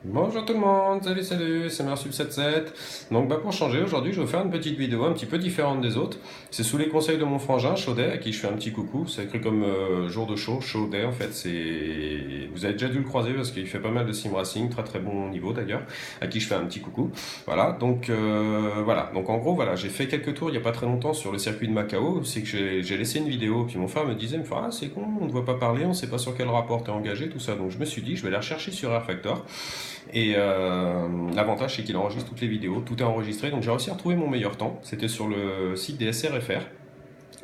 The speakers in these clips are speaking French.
Bonjour tout le monde, salut, c'est Mersub77. Donc pour changer, aujourd'hui je vais vous faire une petite vidéo un petit peu différente des autres. C'est sous les conseils de mon frangin Chaudet, à qui je fais un petit coucou. C'est écrit comme jour de show, Chaudet en fait. Vous avez déjà dû le croiser parce qu'il fait pas mal de sim racing, très très bon niveau d'ailleurs, à qui je fais un petit coucou. Voilà, donc en gros voilà, j'ai fait quelques tours il y a pas très longtemps sur le circuit de Macao. C'est que j'ai laissé une vidéo, puis mon frère me disait, ah c'est con, on ne voit pas parler, on sait pas sur quel rapport t'es engagé, tout ça. Donc je me suis dit, je vais la rechercher sur Air Factor. Et l'avantage, c'est qu'il enregistre toutes les vidéos, tout est enregistré. Donc j'ai réussi à retrouver mon meilleur temps. C'était sur le site des SRFR.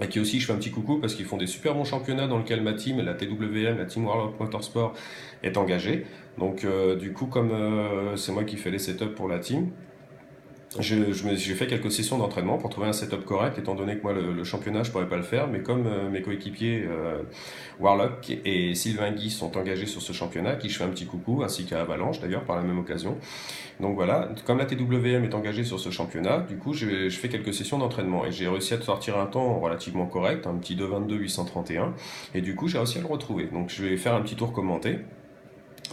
À qui aussi je fais un petit coucou parce qu'ils font des super bons championnats dans lesquels ma team, la TWM, la Team World of Motorsport, est engagée. Donc du coup, comme c'est moi qui fais les setups pour la team, j'ai fait quelques sessions d'entraînement pour trouver un setup correct, étant donné que moi le championnat je pourrais pas le faire, mais comme mes coéquipiers Warlock et Sylvain Guy sont engagés sur ce championnat, à qui je fais un petit coucou, ainsi qu'à Avalanche d'ailleurs par la même occasion. Donc voilà, comme la TWM est engagée sur ce championnat, du coup je fais quelques sessions d'entraînement et j'ai réussi à sortir un temps relativement correct, un petit 2,22 831, et du coup j'ai réussi à le retrouver. Donc je vais faire un petit tour commenté.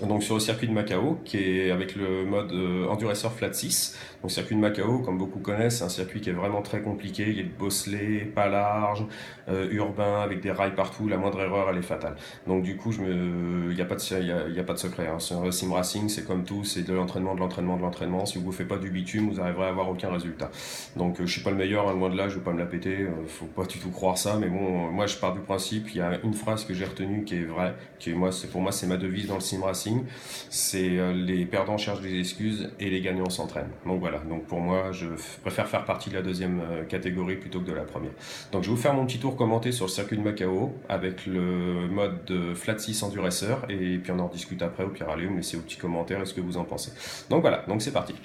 Donc sur le circuit de Macao, qui est avec le mode Enduracer Flat 6. Donc circuit de Macao, comme beaucoup connaissent, c'est un circuit qui est vraiment très compliqué. Il y a de bosselets, pas large, urbain, avec des rails partout. La moindre erreur, elle est fatale. Donc du coup, il n'y a, pas de, y a pas de secret. Hein. Sur sim racing, c'est comme tout, c'est de l'entraînement, de l'entraînement, de l'entraînement. Si vous ne faites pas du bitume, vous n'arriverez à avoir aucun résultat. Donc je suis pas le meilleur, hein, loin de là, je ne vais pas me la péter. Faut pas du tout croire ça. Mais bon, moi je pars du principe, il y a une phrase que j'ai retenue qui est vraie, pour moi c'est ma devise dans le sim racing. C'est les perdants cherchent des excuses et les gagnants s'entraînent. Donc voilà, donc pour moi, je préfère faire partie de la deuxième catégorie plutôt que de la première. Donc je vais vous faire mon petit tour commenté sur le circuit de Macao avec le mode de Flat 6 Enduracer et puis on en discute après. Au pire, allez, vous me laissez vos petits commentaires et ce que vous en pensez. Donc voilà, donc c'est parti.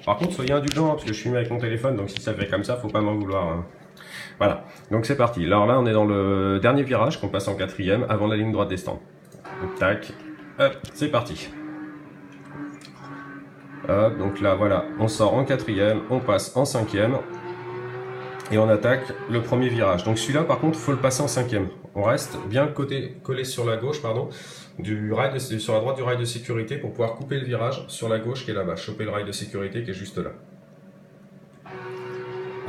Par contre, soyez indulgents, parce que je filme avec mon téléphone, donc si ça fait comme ça, faut pas m'en vouloir. Hein. Voilà, donc c'est parti. Alors là, on est dans le dernier virage qu'on passe en quatrième avant la ligne droite des stands. Tac, hop, c'est parti. Hop, donc là, voilà, on sort en quatrième, on passe en cinquième et on attaque le premier virage. Donc celui-là, par contre, il faut le passer en cinquième. On reste bien collé sur la gauche, pardon, sur la droite du rail de sécurité pour pouvoir couper le virage sur la gauche qui est là-bas, choper le rail de sécurité qui est juste là.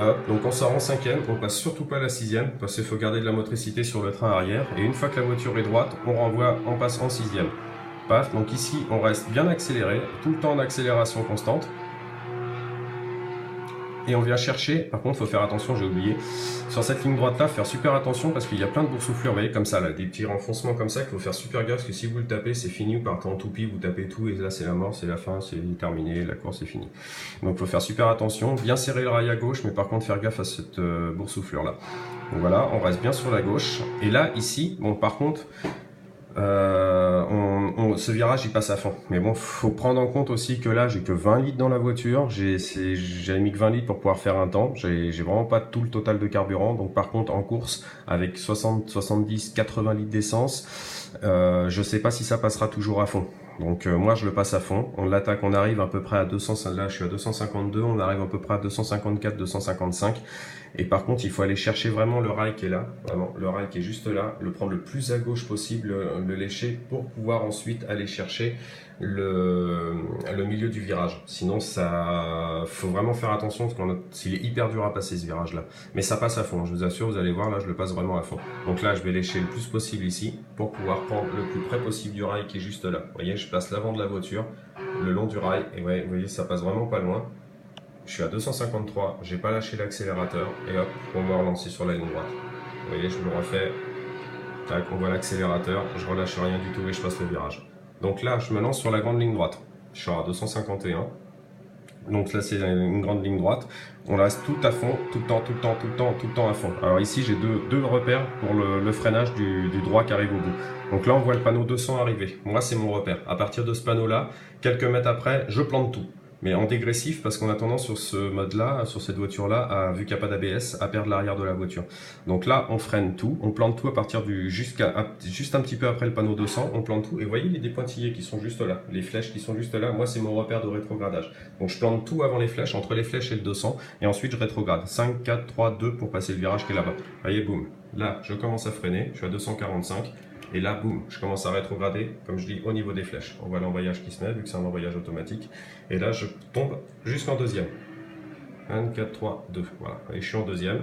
Hop, donc on sort en cinquième, on passe surtout pas la sixième parce qu'il faut garder de la motricité sur le train arrière. Et une fois que la voiture est droite, on renvoie, on passe en sixième. Paf, donc ici on reste bien accéléré, tout le temps en accélération constante. Et on vient chercher, par contre il faut faire attention, j'ai oublié, sur cette ligne droite là, faire super attention parce qu'il y a plein de boursouflures, vous voyez comme ça là, des petits renfoncements comme ça qu'il faut faire super gaffe parce que si vous le tapez c'est fini, vous partez en toupie, vous tapez tout et là c'est la mort, c'est la fin, c'est terminé, la course est finie. Donc il faut faire super attention, bien serrer le rail à gauche mais par contre faire gaffe à cette boursouflure là. Donc voilà, on reste bien sur la gauche et là ici, bon par contre, ce virage il passe à fond, mais bon faut prendre en compte aussi que là j'ai que 20 litres dans la voiture, j'avais mis que 20 litres pour pouvoir faire un temps, j'ai vraiment pas tout le total de carburant, donc par contre en course avec 60, 70, 80 litres d'essence, je sais pas si ça passera toujours à fond. Donc moi je le passe à fond, on l'attaque, on arrive à peu près à 200, là je suis à 252, on arrive à peu près à 254, 255. Et par contre il faut aller chercher vraiment le rail qui est là, vraiment le rail qui est juste là, le prendre le plus à gauche possible, le lécher pour pouvoir ensuite aller chercher le milieu du virage. Sinon ça faut vraiment faire attention parce qu'il est hyper dur à passer ce virage là. Mais ça passe à fond, je vous assure, vous allez voir là je le passe vraiment à fond. Donc là je vais lécher le plus possible ici pour pouvoir prendre le plus près possible du rail qui est juste là. Vous voyez, je passe l'avant de la voiture, le long du rail, et ouais, vous voyez ça passe vraiment pas loin. Je suis à 253, j'ai pas lâché l'accélérateur et hop, on va relancer sur la ligne droite. Vous voyez, je me le refais. Tac, on voit l'accélérateur, je relâche rien du tout et je passe le virage. Donc là, je me lance sur la grande ligne droite. Je suis à 251. Donc là, c'est une grande ligne droite. On reste tout à fond, tout le temps, tout le temps, tout le temps, tout le temps à fond. Alors ici, j'ai deux repères pour le freinage du droit qui arrive au bout. Donc là, on voit le panneau 200 arriver. Moi, c'est mon repère. À partir de ce panneau-là, quelques mètres après, je plante tout. Mais en dégressif parce qu'on a tendance sur ce mode-là, sur cette voiture-là, vu qu'il n'y a pas d'ABS, à perdre l'arrière de la voiture. Donc là, on freine tout, on plante tout à partir juste un petit peu après le panneau 200, on plante tout. Et vous voyez, il y a des pointillés qui sont juste là, les flèches qui sont juste là. Moi, c'est mon repère de rétrogradage. Donc je plante tout avant les flèches, entre les flèches et le 200, et ensuite je rétrograde. 5, 4, 3, 2 pour passer le virage qui est là-bas. Vous voyez, boum. Là, je commence à freiner, je suis à 245. Et là, boum, je commence à rétrograder, comme je dis, au niveau des flèches. On voit l'embrayage qui se met, vu que c'est un embrayage automatique. Et là, je tombe jusqu'en deuxième. 1, 4, 3, 2. Voilà, et je suis en deuxième.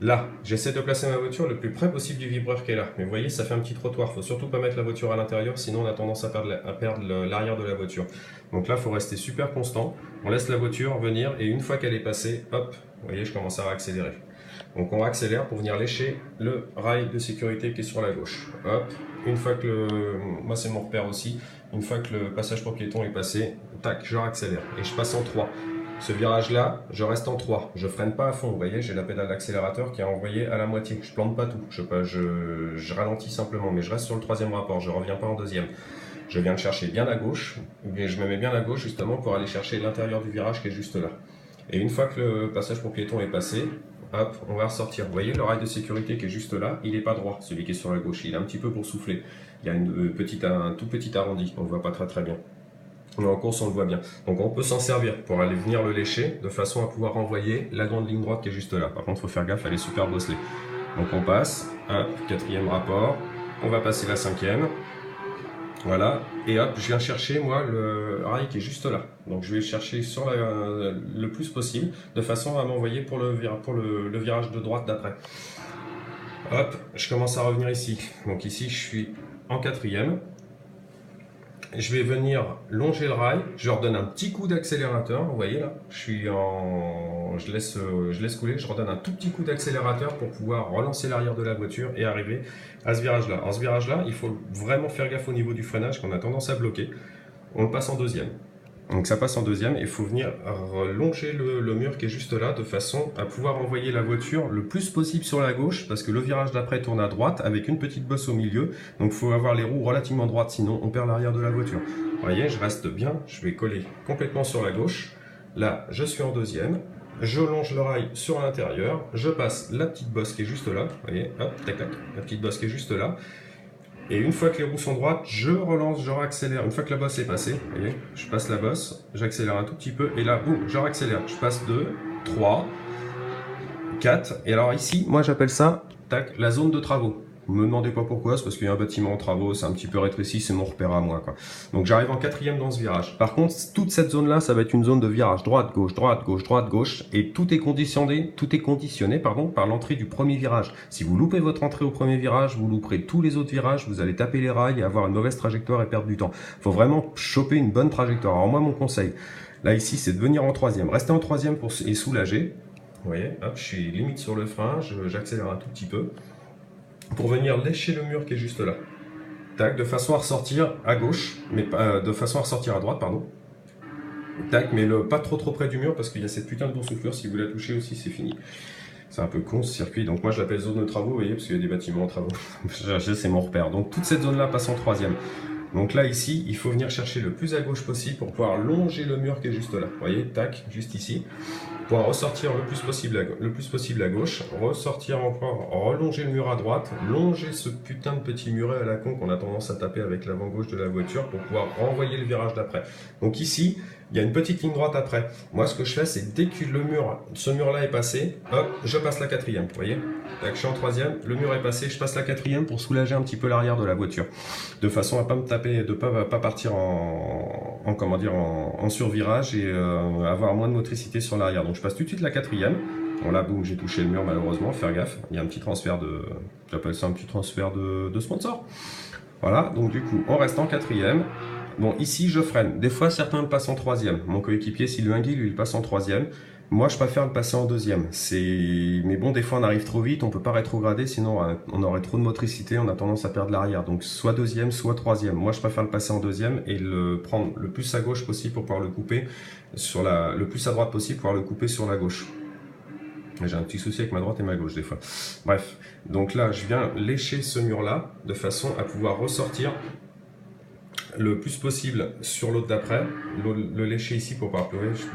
Là, j'essaie de placer ma voiture le plus près possible du vibreur qui est là. Mais vous voyez, ça fait un petit trottoir. Il ne faut surtout pas mettre la voiture à l'intérieur, sinon on a tendance à perdre l'arrière de la voiture. Donc là, il faut rester super constant. On laisse la voiture venir et une fois qu'elle est passée, hop, vous voyez, je commence à accélérer. Donc on accélère pour venir lécher le rail de sécurité qui est sur la gauche. Hop, une fois que moi c'est mon repère aussi, une fois que le passage pour piéton est passé, tac, je accélère et je passe en 3. Ce virage-là, je reste en 3. Je freine pas à fond. Vous voyez, j'ai la pédale d'accélérateur qui est envoyée à la moitié. Je plante pas tout. Je ralentis simplement, mais je reste sur le troisième rapport. Je reviens pas en deuxième. Je viens de chercher bien à gauche, mais je me mets bien à gauche justement pour aller chercher l'intérieur du virage qui est juste là. Et une fois que le passage pour piéton est passé, hop, on va ressortir. Vous voyez, le rail de sécurité qui est juste là, il n'est pas droit, celui qui est sur la gauche. Il est un petit peu pour souffler. Il y a un tout petit arrondi. On ne voit pas très bien. Mais en course, on le voit bien. Donc on peut s'en servir pour aller venir le lécher de façon à pouvoir renvoyer la grande ligne droite qui est juste là. Par contre, il faut faire gaffe, elle est super bosselée. Donc on passe, hop, quatrième rapport. On va passer la cinquième. Voilà, et hop, je viens chercher moi le rail qui est juste là. Donc je vais le chercher sur le plus possible, de façon à m'envoyer pour le virage de droite d'après. Hop, je commence à revenir ici. Donc ici, je suis en quatrième. Je vais venir longer le rail, je leur donne un petit coup d'accélérateur, vous voyez là, je laisse couler, je redonne un tout petit coup d'accélérateur pour pouvoir relancer l'arrière de la voiture et arriver à ce virage-là. Alors ce virage-là, il faut vraiment faire gaffe au niveau du freinage qu'on a tendance à bloquer. On le passe en deuxième. Donc ça passe en deuxième et il faut venir longer le mur qui est juste là de façon à pouvoir envoyer la voiture le plus possible sur la gauche parce que le virage d'après tourne à droite avec une petite bosse au milieu. Donc il faut avoir les roues relativement droites sinon on perd l'arrière de la voiture. Vous voyez, je reste bien, je vais coller complètement sur la gauche. Là, je suis en deuxième. Je longe le rail sur l'intérieur. Je passe la petite bosse qui est juste là. Vous voyez, hop, tac, tac, la petite bosse qui est juste là. Et une fois que les roues sont droites, je relance, je réaccélère. Une fois que la bosse est passée, vous voyez, je passe la bosse, j'accélère un tout petit peu, et là, boum, je réaccélère. Je passe 2, 3, 4. Et alors ici, moi j'appelle ça, tac, la zone de travaux. Vous me demandez pas pourquoi, c'est parce qu'il y a un bâtiment en travaux, c'est un petit peu rétréci, c'est mon repère à moi, quoi. Donc j'arrive en quatrième dans ce virage. Par contre, toute cette zone-là, ça va être une zone de virage droite, gauche, droite, gauche, droite, gauche, et tout est conditionné, par l'entrée du premier virage. Si vous loupez votre entrée au premier virage, vous louperez tous les autres virages, vous allez taper les rails et avoir une mauvaise trajectoire et perdre du temps. Faut vraiment choper une bonne trajectoire. Alors moi, mon conseil, là ici, c'est de venir en troisième. Rester en troisième et soulager. Vous voyez, hop, je suis limite sur le frein, j'accélère un tout petit peu pour venir lécher le mur qui est juste là. Tac, de façon à ressortir à gauche, mais de façon à ressortir à droite, pardon. Tac, mais pas trop près du mur parce qu'il y a cette putain de boursouflure, si vous la touchez aussi, c'est fini. C'est un peu con ce circuit, donc moi je l'appelle zone de travaux, vous voyez, parce qu'il y a des bâtiments en travaux. C'est mon repère. Donc toute cette zone-là passe en troisième. Donc là, ici, il faut venir chercher le plus à gauche possible pour pouvoir longer le mur qui est juste là. Vous voyez, tac, juste ici. Pour ressortir le plus possible à gauche, ressortir encore, relonger le mur à droite, longer ce putain de petit muret à la con qu'on a tendance à taper avec l'avant gauche de la voiture pour pouvoir renvoyer le virage d'après. Donc ici, il y a une petite ligne droite après. Moi, ce que je fais, c'est dès que ce mur-là est passé, hop, je passe la quatrième. Vous voyez, tac, je suis en troisième, le mur est passé, je passe la quatrième pour soulager un petit peu l'arrière de la voiture, de façon à pas me taper, de pas partir en survirage et avoir moins de motricité sur l'arrière. Donc je passe tout de suite la quatrième. Bon là, boum, j'ai touché le mur malheureusement, faire gaffe. Il y a un petit transfert j'appelle ça un petit transfert de sponsor. Voilà, donc du coup, on reste en quatrième. Bon, ici, je freine. Des fois, certains le passent en troisième. Mon coéquipier, Sylvain Guy, lui, il passe en troisième. Moi, je préfère le passer en deuxième. Mais bon, des fois, on arrive trop vite, on peut pas rétrograder, sinon on aurait trop de motricité, on a tendance à perdre l'arrière. Donc, soit deuxième, soit troisième. Moi, je préfère le passer en deuxième et le prendre le plus à gauche possible pour pouvoir le couper, le plus à droite possible pour pouvoir le couper sur la gauche. J'ai un petit souci avec ma droite et ma gauche, des fois. Bref, donc là, je viens lécher ce mur-là, de façon à pouvoir ressortir le plus possible sur l'autre d'après, le lécher ici pour pouvoir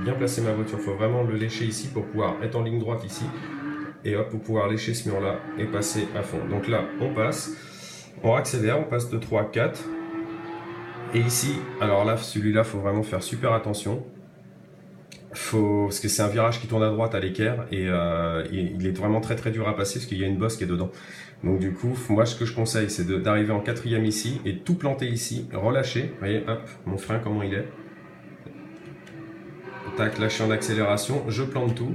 bien placer ma voiture. Il faut vraiment le lécher ici pour pouvoir être en ligne droite ici et hop, pour pouvoir lécher ce mur là et passer à fond. Donc là, on passe, on accélère, on passe de 3 à 4 et ici, alors là, celui-là, il faut vraiment faire super attention. parce que c'est un virage qui tourne à droite à l'équerre et il est vraiment très très dur à passer parce qu'il y a une bosse qui est dedans. Donc du coup, moi ce que je conseille, c'est d'arriver en quatrième ici et tout planter ici, relâcher. Vous voyez, hop, mon frein comment il est. Tac, là je suis en accélération, je plante tout,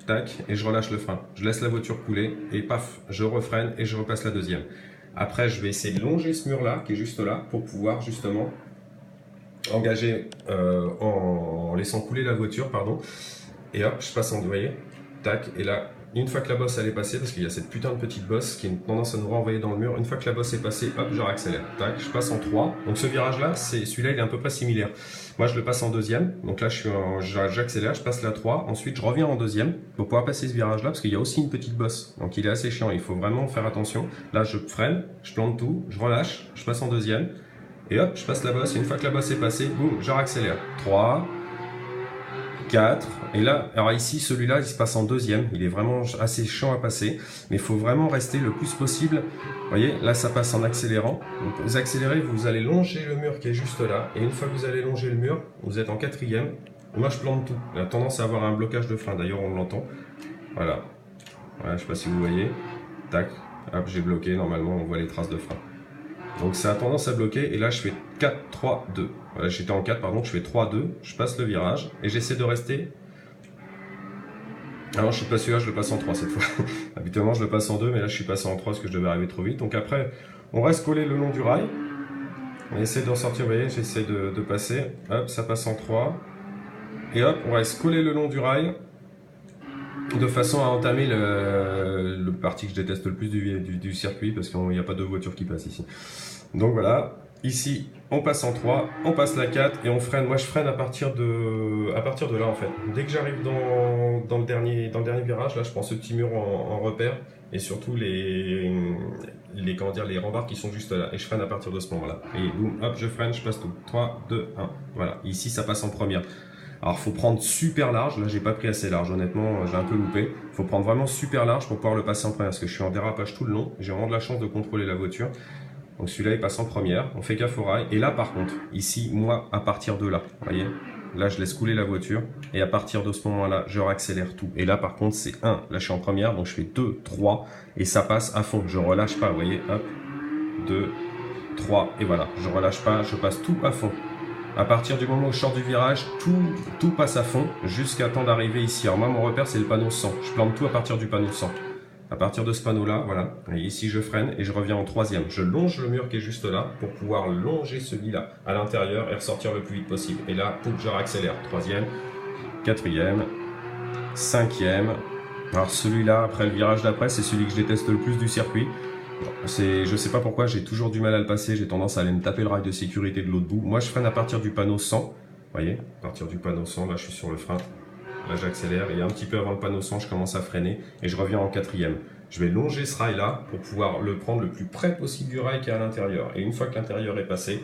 tac, et je relâche le frein. Je laisse la voiture couler et paf, je refreine et je repasse la deuxième. Après, je vais essayer de longer ce mur-là, qui est juste là, pour pouvoir justement engager en laissant couler la voiture, pardon. Et hop, je passe en, vous voyez, tac, et là, une fois que la bosse elle est passée, parce qu'il y a cette putain de petite bosse qui a une tendance à nous renvoyer dans le mur, une fois que la bosse est passée, hop, je réaccélère, tac, je passe en 3. Donc ce virage-là, celui-là, il est à peu près similaire. Moi, je le passe en deuxième, donc là, j'accélère, je passe la 3, ensuite je reviens en deuxième pour pouvoir passer ce virage-là, parce qu'il y a aussi une petite bosse, donc il est assez chiant, il faut vraiment faire attention. Là, je freine, je plante tout, je relâche, je passe en deuxième, et hop, je passe la bosse, et une fois que la bosse est passée, boum, je réaccélère. 3, 4, et là, alors ici, celui-là, il se passe en deuxième, il est vraiment assez chiant à passer, mais il faut vraiment rester le plus possible. Vous voyez, là, ça passe en accélérant. Donc, vous accélérez, vous allez longer le mur qui est juste là, et une fois que vous allez longer le mur, vous êtes en quatrième. Moi, je plante tout. Il a tendance à avoir un blocage de frein, d'ailleurs, on l'entend. Voilà. Voilà, je sais pas si vous voyez. Tac, hop, j'ai bloqué, normalement, on voit les traces de frein. Donc ça a tendance à bloquer et là je fais 4, 3, 2. Voilà, j'étais en 4, pardon, je fais 3, 2, je passe le virage et j'essaie de rester. Alors je suis pas celui-là, je le passe en 3 cette fois. Habituellement je le passe en 2, mais là je suis passé en 3 parce que je devais arriver trop vite. Donc après, on reste collé le long du rail. On essaie d'en sortir, vous voyez, j'essaie de passer. Hop, ça passe en 3. Et hop, on reste collé le long du rail. De façon à entamer le parti que je déteste le plus du circuit parce qu'il n'y a pas de voiture qui passe ici. Donc voilà, ici on passe en 3, on passe la 4 et on freine. Moi je freine à partir de là en fait. Dès que j'arrive dans le dernier virage, là je prends ce petit mur en repère et surtout les rambardes qui sont juste là. Et je freine à partir de ce moment-là. Et boum, hop, je freine, je passe tout. 3, 2, 1. Voilà, ici ça passe en première. Alors faut prendre super large, là j'ai pas pris assez large, honnêtement j'ai un peu loupé. Faut prendre vraiment super large pour pouvoir le passer en première parce que je suis en dérapage tout le long. J'ai vraiment de la chance de contrôler la voiture. Donc celui-là il passe en première, on fait gaffe au rail. Et là par contre, ici moi à partir de là, vous voyez, là je laisse couler la voiture et à partir de ce moment-là je réaccélère tout. Et là par contre c'est 1, là je suis en première donc je fais 2, 3 et ça passe à fond. Je relâche pas, vous voyez, hop, 2, 3 et voilà, je relâche pas, je passe tout à fond. À partir du moment où je sors du virage, tout passe à fond jusqu'à temps d'arriver ici. Alors moi, mon repère, c'est le panneau 100. Je plante tout à partir du panneau 100. À partir de ce panneau-là, voilà. Et ici, je freine et je reviens en troisième. Je longe le mur qui est juste là pour pouvoir longer celui-là à l'intérieur et ressortir le plus vite possible. Et là, pouf, je réaccélère. Troisième, quatrième, cinquième. Alors celui-là, après le virage d'après, c'est celui que je déteste le plus du circuit. Je sais pas pourquoi, j'ai toujours du mal à le passer, j'ai tendance à aller me taper le rail de sécurité de l'autre bout. Moi je freine à partir du panneau 100, vous voyez, à partir du panneau 100, là je suis sur le frein, là j'accélère et un petit peu avant le panneau 100 je commence à freiner et je reviens en quatrième. Je vais longer ce rail là pour pouvoir le prendre le plus près possible du rail qui est à l'intérieur. Et une fois que l'intérieur est passé,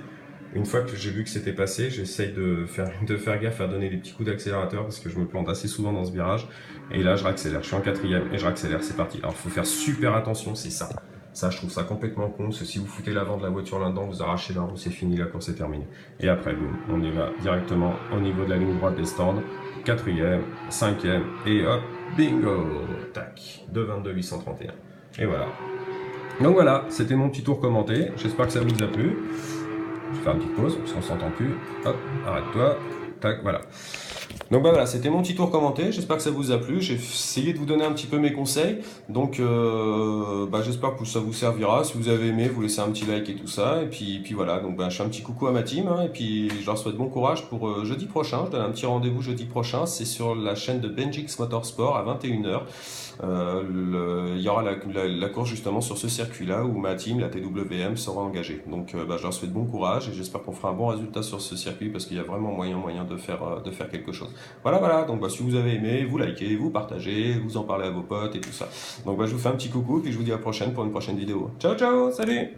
une fois que j'ai vu que c'était passé, j'essaye de faire gaffe à donner des petits coups d'accélérateur parce que je me plante assez souvent dans ce virage. Et là je réaccélère, je suis en quatrième et je réaccélère, c'est parti. Alors il faut faire super attention, c'est ça. Ça, je trouve ça complètement con, parce que si vous foutez l'avant de la voiture là-dedans, vous arrachez la roue, c'est fini, la course est terminée. Et après, boum, on y va directement au niveau de la ligne droite des stands. Quatrième, cinquième, et hop, bingo, tac, 2,22 831. Et voilà. Donc voilà, c'était mon petit tour commenté. J'espère que ça vous a plu. Je vais faire une petite pause, parce qu'on s'entend plus. Hop, arrête-toi, tac, voilà. Donc bah voilà, c'était mon petit tour commenté, j'espère que ça vous a plu, j'ai essayé de vous donner un petit peu mes conseils, donc j'espère que ça vous servira, si vous avez aimé, vous laissez un petit like et tout ça, et puis voilà, donc je fais un petit coucou à ma team, hein, et puis je leur souhaite bon courage pour jeudi prochain, je donne un petit rendez-vous jeudi prochain, c'est sur la chaîne de Benjix Motorsport à 21h, il y aura la course justement sur ce circuit-là où ma team, la TWM, sera engagée. Donc je leur souhaite bon courage et j'espère qu'on fera un bon résultat sur ce circuit parce qu'il y a vraiment moyen de faire quelque chose. Voilà, donc si vous avez aimé, vous likez, vous partagez, vous en parlez à vos potes et tout ça. Donc je vous fais un petit coucou puis je vous dis à la prochaine pour une prochaine vidéo. Ciao, salut!